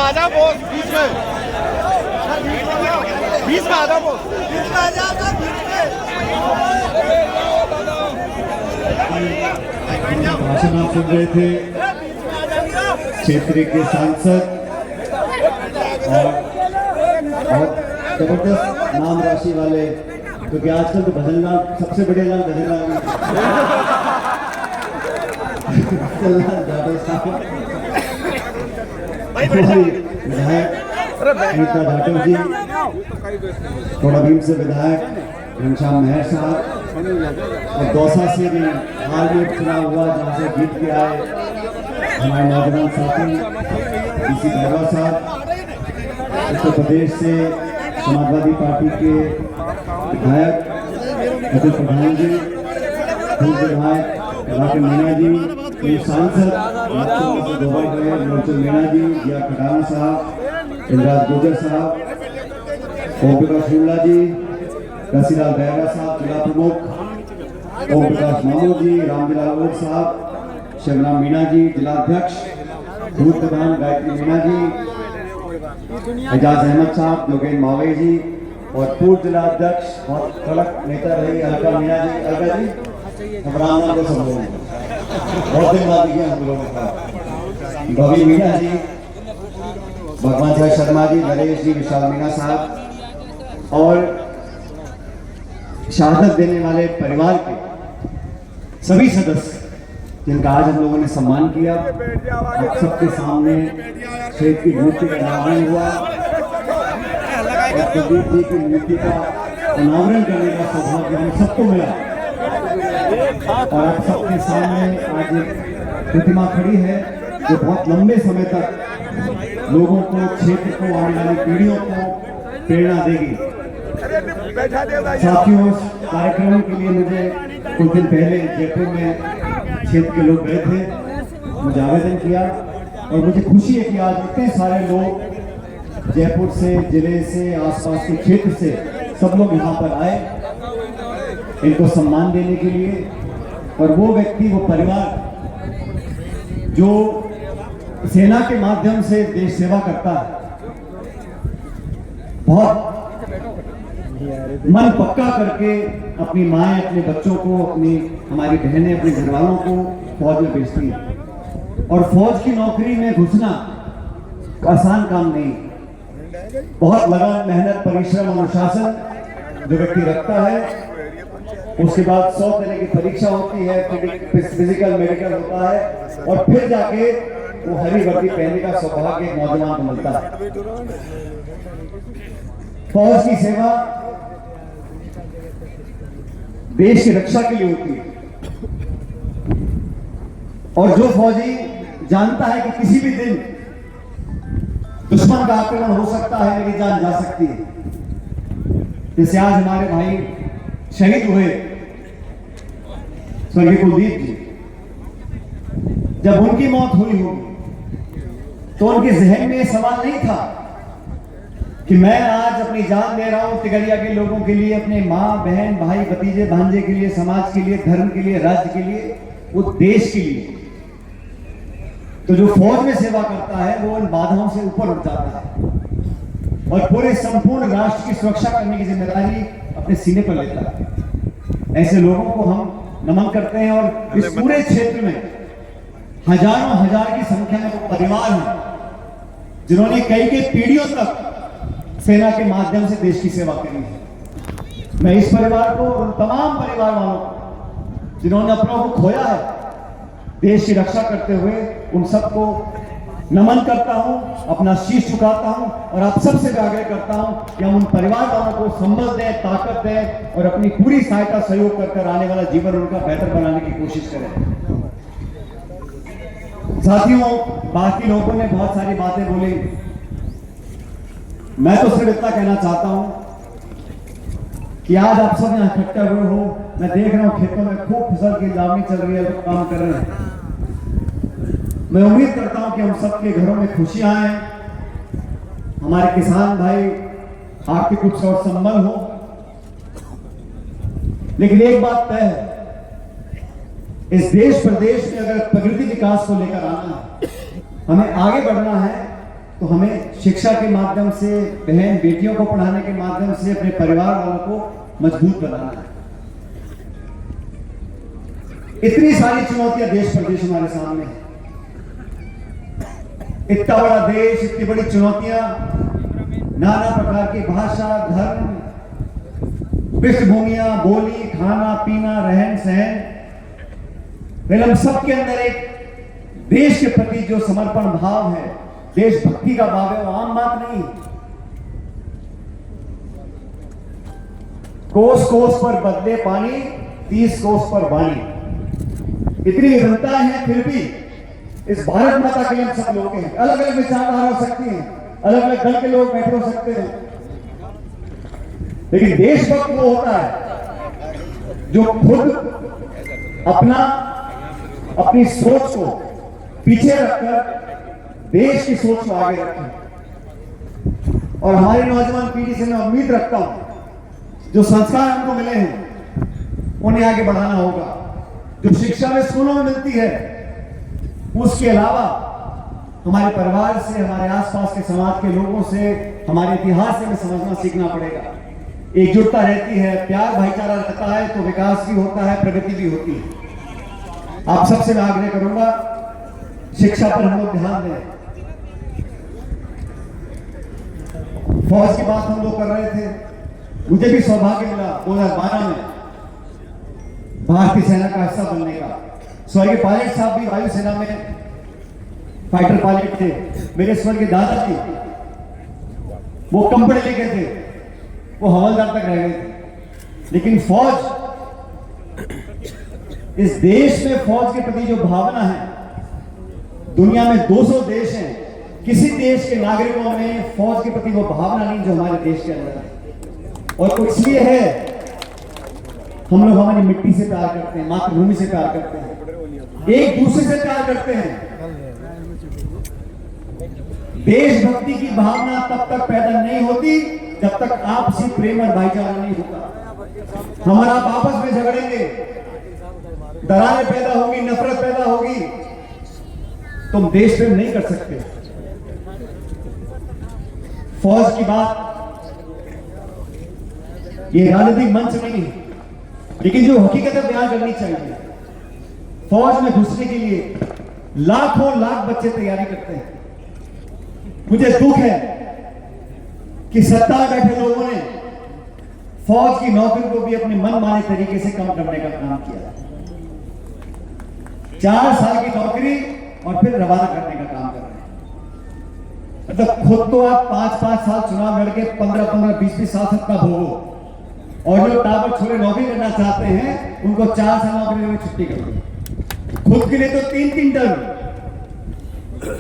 आजा बोल, बीच में आजा बोल, भाषण आप सुन रहे थे क्षेत्र के सांसद और जबरदस्त नाम राशि वाले, क्योंकि आजकल तो भजन लाल सबसे बड़े लाल भजन लाल जाटव साहब, विधायक नीता जाटव जी, थोड़ा भीम से विधायक घनश्याम मेहर साहब, और दौसा से भी हाल में चुनाव हुआ जहाँ से जीत के आए हमारे नौजवान साथी डीसी भैरवा साहब, उत्तर प्रदेश से समाजवादी पार्टी के विधायक अजय प्रधान जी, पूर्व विधायक राकेश मीणा जी, पूर्व सांसद लोचन मीणा जी, जिया खटाना साहब, इंद्राज गुर्जर साहब, ओम प्रकाश शुक्ला जी, काशीलाल बैरा साहब जिला प्रमुख, ओम प्रकाश मामू जी, रामविलाल ओक साहब, शिवराम मीणा जी जिला अध्यक्ष, पूर्व प्रधान गायत्री मीणा जी, एजाज अहमद साहब, योगेंद्र मावे जी, और पूर्व जिला अध्यक्ष बहुत कड़क नेता रही अलका मीणा जी। अलका जी हम राम नाम को समझो, बहुत दिन बाद किया हम लोगों का, भवी मीणा जी, भगवान साहब शर्मा जी, नरेश जी, विशाल मीणा साहब, और शहादत देने वाले परिवार के सभी सदस्य जिनका आज हम लोगों ने सम्मान किया। आप सबके सामने शेख की मूर्ति का अनावरण हुआ और प्रदीप जी की मूर्ति का अनावरण करने का सौभाग्य हम सबको मिला, और आप सबके सामने आज एक प्रतिमा खड़ी है जो बहुत लंबे समय तक लोगों को, क्षेत्र को, आने वाली पीढ़ियों को प्रेरणा देगी। साथियों, कार्यक्रम के लिए मुझे कुछ दिन पहले जयपुर में क्षेत्र के लोग गए थे, मुझे आवेदन किया, और मुझे खुशी है कि आज इतने सारे लोग जयपुर से, जिले से, आसपास के क्षेत्र से सब लोग यहाँ पर आए इनको सम्मान देने के लिए। और वो व्यक्ति, वो परिवार जो सेना के माध्यम से देश सेवा करता है, बहुत मन पक्का करके अपनी माएँ, अपने बच्चों को, हमारी बहनें, अपने घर वालों को फौज में भेजती हैं। और फौज की नौकरी में घुसना आसान काम नहीं, बहुत लगन, मेहनत, परिश्रम, अनुशासन जो व्यक्ति रखता है। उसके बाद 100 तरह की परीक्षा होती है, फिजिकल, मेडिकल होता है, और फिर जाके वो हरी वर्दी पहनने का सौभाग्य एक नौजवान को मिलता है। फौज की सेवा देश की रक्षा के लिए होती है, और जो फौजी जानता है कि किसी भी दिन दुश्मन का आक्रमण हो सकता है, मेरी जान जा सकती है, जैसे आज हमारे भाई शहीद हुए स्वर्गीय कुलदीप जी, जब उनकी मौत हुई होगी तो उनके जहन में यह सवाल नहीं था कि मैं आज अपनी जान दे रहा हूं तिगरिया के लोगों के लिए, अपने माँ, बहन, भाई, भतीजे, भांजे के लिए, समाज के लिए, धर्म के लिए, राज्य के लिए, वो देश के लिए। तो जो फौज में सेवा करता है वो उन बाधाओं से ऊपर उठ जाता है और पूरे संपूर्ण राष्ट्र की सुरक्षा करने की जिम्मेदारी अपने सीने पर लेता है। ऐसे लोगों को हम नमन करते हैं, और इस पूरे क्षेत्र में हजारों हजार की संख्या में वो परिवार हैं जिन्होंने कई पीढ़ियों तक सेना के माध्यम से देश की सेवा करी है। मैं इस परिवार को, उन तमाम परिवार वालों को जिन्होंने अपनों को खोया है देश की रक्षा करते हुए, उन सबको नमन करता हूं, अपना शीश झुकाता हूं, और आप सबसे भी आग्रह करता हूं कि हम उन परिवार वालों को संबल दें, ताकत दें, और अपनी पूरी सहायता सहयोग कर आने वाला जीवन उनका बेहतर बनाने की कोशिश करें। साथियों, बाकी लोगों ने बहुत सारी बातें बोली, मैं तो सिर्फ इतना कहना चाहता हूं कि आज आप सब यहाँ इकट्ठे हुए हो। मैं देख रहा हूं खेतों में खूब फसल की लावनी चल रही है, लोग काम कर रहे हैं। मैं उम्मीद करता हूं कि हम सबके घरों में खुशियां आए, हमारे किसान भाई आर्थिक रूप से और संबल हो। लेकिन एक बात तय है, इस देश प्रदेश में अगर प्रगति विकास को लेकर आना है, हमें आगे बढ़ना है, तो हमें शिक्षा के माध्यम से, बहन बेटियों को पढ़ाने के माध्यम से अपने परिवार वालों को मजबूत बनाना है। इतनी सारी चुनौतियां देश प्रदेश हमारे सामने है। इतना बड़ा देश, इतनी बड़ी चुनौतियां, नाना प्रकार की भाषा, धर्म, पृष्ठभूमियां, बोली, खाना पीना, रहन सहन, फिर हम सबके अंदर एक देश के प्रति जो समर्पण भाव है, देशभक्ति का भाव है, वो आम बात नहीं। कोस कोस पर बदले पानी, 30 कोस पर वाणी। इतनी विभिन्नता है, फिर भी इस भारत माता के लिए हम सब लोग हैं। अलग अलग विचारधारा हो सकती है, अलग अलग दल के लोग बैठे हो सकते हैं, लेकिन देशभक्त वो होता है जो खुद अपनी सोच को पीछे रखकर देश की सोच को आगे रखे। और हमारी नौजवान पीढ़ी से मैं उम्मीद रखता हूं, जो संस्कार हमको मिले हैं उन्हें आगे बढ़ाना होगा। जो शिक्षा में स्कूलों में मिलती है, उसके अलावा हमारे परिवार से, हमारे आसपास के समाज के लोगों से, हमारे इतिहास से हमें समझना सीखना पड़ेगा। एकजुटता रहती है, प्यार भाईचारा रहता है तो विकास भी होता है, प्रगति भी होती है। आप सबसे मैं आग्रह करूंगा, शिक्षा पर हम लोग ध्यान दें। फौज की बात हम लोग कर रहे थे, मुझे भी सौभाग्य मिला 2012 में भारतीय सेना का हिस्सा बनने का। स्वर्गीय पायलट साहब भी वायुसेना में फाइटर पायलट थे। मेरे स्वर्गीय दादाजी वो कम पढ़े लिखे थे, वो हवलदार तक रह गए थे। लेकिन फौज, इस देश में फौज के प्रति जो भावना है, दुनिया में 200 देश हैं, किसी देश के नागरिकों में फौज के प्रति वो भावना नहीं जो हमारे देश के अंदर है। और कुछ ये है, हम लोग हमारी मिट्टी से प्यार करते हैं, मातृभूमि से प्यार करते हैं, एक दूसरे से प्यार करते हैं। देशभक्ति की भावना तब तक पैदा नहीं होती जब तक आपसी प्रेम और भाईचारा नहीं होता। हमारा आपस में झगड़ेंगे, दरारें पैदा होगी, नफरत पैदा होगी, तुम देश प्रेम नहीं कर सकते। फौज की बात ये राजनीतिक मंच नहीं है, लेकिन जो हकीकत बयान करनी चाहिए। फौज में घुसने के लिए लाखों लाख बच्चे तैयारी करते हैं। मुझे दुख है कि सत्ता में बैठे लोगों ने फौज की नौकरी को भी अपने मनमाने तरीके से कम करने का काम किया। 4 साल की नौकरी और फिर रवाना करने का काम कर रहे हैं। मतलब खुद तो आप 5-5 साल चुनाव लड़के 15-15, 20-20 साल सत्ता भोगो, और जो टावर छोड़े नौकरी करना चाहते हैं उनको 4 साल नौकरी में छुट्टी कर दो। खुद के लिए तो 3-3 टर्म,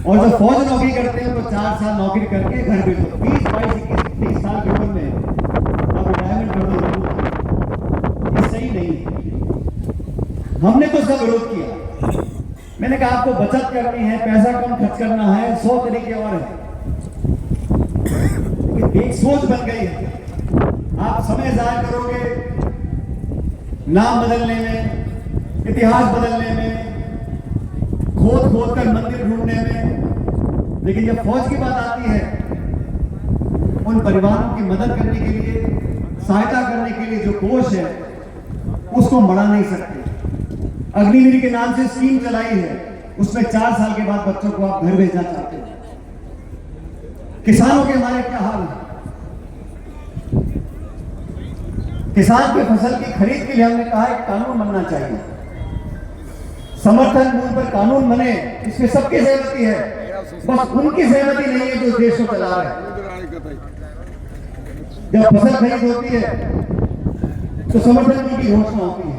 और जो फौज नौकरी करते हैं तो 4 साल नौकरी करके घर भेजो। 20-22-21 साल की उम्र में अब रिटायरमेंट कर दो, ये सही नहीं है। हमने तो इसका विरोध किया। मैंने कहा आपको बचत करनी है, पैसा कम खर्च करना है, 100 तरीके और है। एक सोच बन गई है, आप समय जाया करोगे नाम बदलने में, इतिहास बदलने में, खोद खोद कर मंदिर ढूंढने में। लेकिन जब फौज की बात आती है, उन परिवारों की मदद करने के लिए, सहायता करने के लिए जो कोष है उसको बढ़ा नहीं सकते। अग्निवीर के नाम से स्कीम चलाई है, उसमें 4 साल के बाद बच्चों को आप घर भेजना चाहते हैं। किसानों के हमारे क्या हाल है? किसान के फसल की खरीद के लिए हमने कहा है कानून बनना चाहिए, समर्थन मूल्य पर कानून बने, इसमें सबकी सहमति है, बस उनकी सहमति नहीं है जो देश को चला रहे हैं। जब फसल खरीद होती है तो समर्थन मूल्य की घोषणा होती है,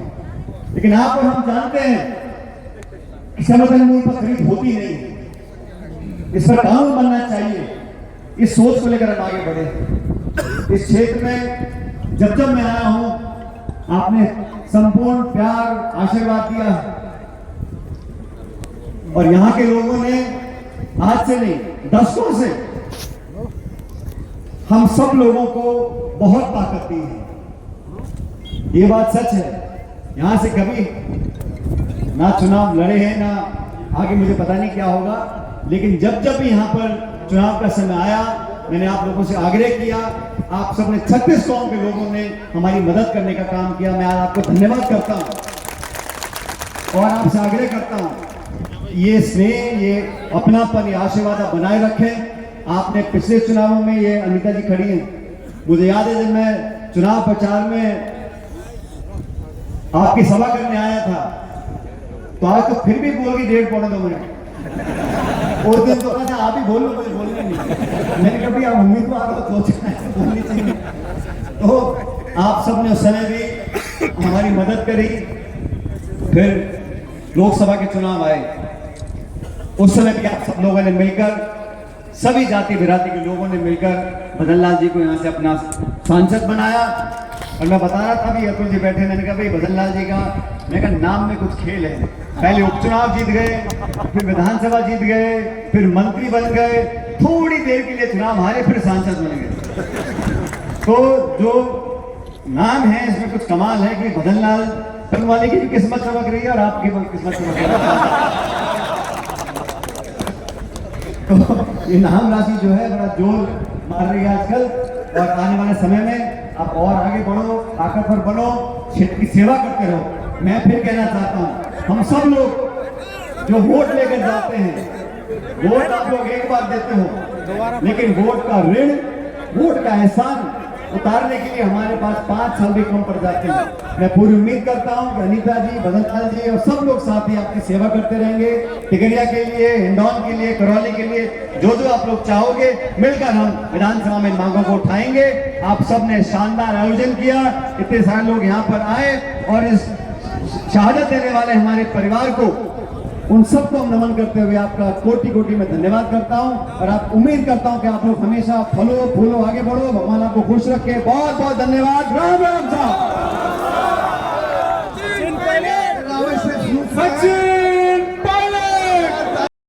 लेकिन आप और हम जानते हैं कि समर्थन मूल्य पर खरीद होती नहीं। इस पर कानून बनना चाहिए, इस सोच को लेकर हम आगे बढ़े। इस क्षेत्र में जब मैं आया हूं, आपने संपूर्ण प्यार आशीर्वाद दिया है, और यहां के लोगों ने आज से नहीं, दशकों से हम सब लोगों को बहुत ताकत दी है। ये बात सच है। यहां से कभी ना चुनाव लड़े हैं, ना आगे मुझे पता नहीं क्या होगा, लेकिन जब जब भी यहां पर चुनाव का समय आया, मैंने आप लोगों से आग्रह किया, आप सबने 36 कौम के लोगों ने हमारी मदद करने का काम किया। मैं आज आपको धन्यवाद करता हूं और आपसे आग्रह करता हूं, ये स्नेह, ये अपनापन, ये आशीर्वाद आप बनाए रखें। आपने पिछले चुनावों में, ये अनीता जी खड़ी हैं, मुझे याद है जब मैं चुनाव प्रचार में आपकी सभा करने आया था, तो आज तो फिर भी बोल गई 1.5-2 मिनट। उस दिन तो अच्छा आप ही बोल लो, मुझे बोलने नहीं। मैंने कभी आप उम्मीदवार हो तो बोलनी चाहिए। तो आप सबने उस समय भी हमारी मदद करी। फिर लोकसभा के चुनाव आए, उस समय भी आप सब लोगों ने मिलकर, सभी जाति बिरादरी के लोगों ने मिलकर भजन लाल जी को यहाँ से अपना सांसद बनाया। और मैं बता रहा था भी, अतुल जी बैठे, मैंने कहा भाई भजन लाल जी का, मैं कहा नाम में कुछ खेल है। पहले उपचुनाव जीत गए, फिर विधानसभा जीत गए, फिर मंत्री बन गए, थोड़ी देर के लिए चुनाव हारे, फिर सांसद बन गए। तो जो नाम है इसमें कुछ कमाल है कि भजन लाल वाले की भी किस्मत चमक रही है और आपकी भी किस्मत चमक रही है। तो ये नाम राशि जो है बड़ा जोर मार रही है आजकल, और आने वाले समय में आप और आगे बढ़ो, ताकतवर बनो, क्षेत्र की सेवा करते रहो। मैं फिर कहना चाहता हूँ, हम सब लोग जो वोट लेकर जाते हैं, वोट आप लोग एक बार देते हो, लेकिन वोट का ऋण, वोट का एहसान उतारने के लिए हमारे पास 5 साल भी कम पड़ जाते हैं। मैं पूरी उम्मीद करता हूं कि अनीता जी, भजन लाल जी और सब लोग साथ ही आपकी सेवा करते रहेंगे। टिकरिया के लिए, हिंडौन के लिए, करौली के लिए, जो जो आप लोग चाहोगे, मिलकर हम विधानसभा में मांगों को उठाएंगे। आप सब ने शानदार आयोजन किया, इतने सारे लोग यहाँ पर आए, और इस शहादत देने वाले हमारे परिवार को, उन सबको हम नमन करते हुए आपका कोटि कोटि में धन्यवाद करता हूं। और आप उम्मीद करता हूं कि आप लोग हमेशा फलो फूलो आगे बढ़ो, भगवान आपको खुश रखे। बहुत बहुत धन्यवाद। राम राम साहब।